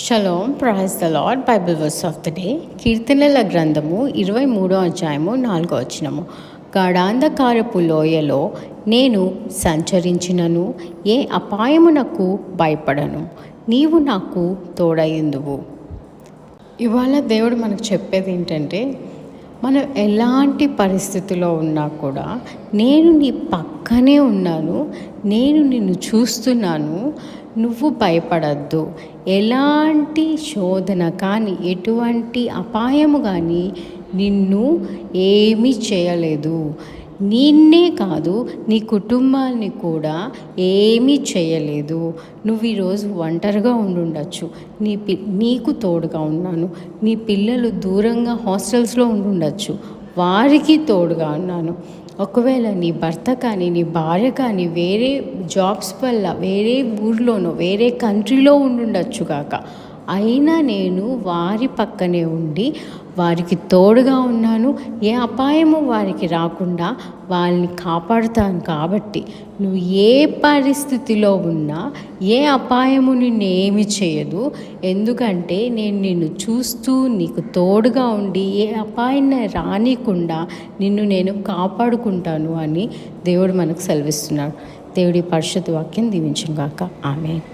Shalom, praise the Lord. Bible verse of the day, కీర్తనల గ్రంథము 23వ అధ్యాయము 4వ వచనము. గాఢాంధకారపు లోయలో నేను సంచరించినను ఏ అపాయమునకు భయపడను, నీవు నాకు తోడయుందువు. ఇవాళ దేవుడు మనకు చెప్పేది ఏంటంటే, మనం ఎలాంటి పరిస్థితిలో ఉన్నా కూడా నేను నీ పక్కనే ఉన్నాను, నేను నిన్ను చూస్తున్నాను, నువ్వు భయపడద్దు. ఎలాంటి శోధన కానీ ఎటువంటి అపాయము కానీ నిన్ను ఏమీ చేయలేదు. నిన్నే కాదు, నీ కుటుంబాన్ని కూడా ఏమీ చేయలేదు. నువ్వు ఈరోజు ఒంటరిగా ఉండుండొచ్చు, నీకు తోడుగా ఉన్నాను. నీ పిల్లలు దూరంగా హాస్టల్స్లో ఉండుండొచ్చు, వారికి తోడుగా ఉన్నాను. ఒకవేళ నీ భర్త కానీ నీ భార్య కానీ వేరే జాబ్స్ వల్ల వేరే ఊర్లోనో వేరే కంట్రీలో ఉండుండొచ్చు కాక, అయినా నేను వారి పక్కనే ఉండి వారికి తోడుగా ఉన్నాను. ఏ అపాయము వారికి రాకుండా వాళ్ళని కాపాడుతాను. కాబట్టి నువ్వు ఏ పరిస్థితిలో ఉన్నా ఏ అపాయము నిన్ను ఏమి చేయదు. ఎందుకంటే నేను నిన్ను చూస్తూ నీకు తోడుగా ఉండి ఏ అపాయాన్ని రానికుండా నిన్ను నేను కాపాడుకుంటాను అని దేవుడు మనకు సెలవిస్తున్నాడు. దేవుడి పరిశుద్ధ వాక్యం దీవించుగాక. ఆమేన్.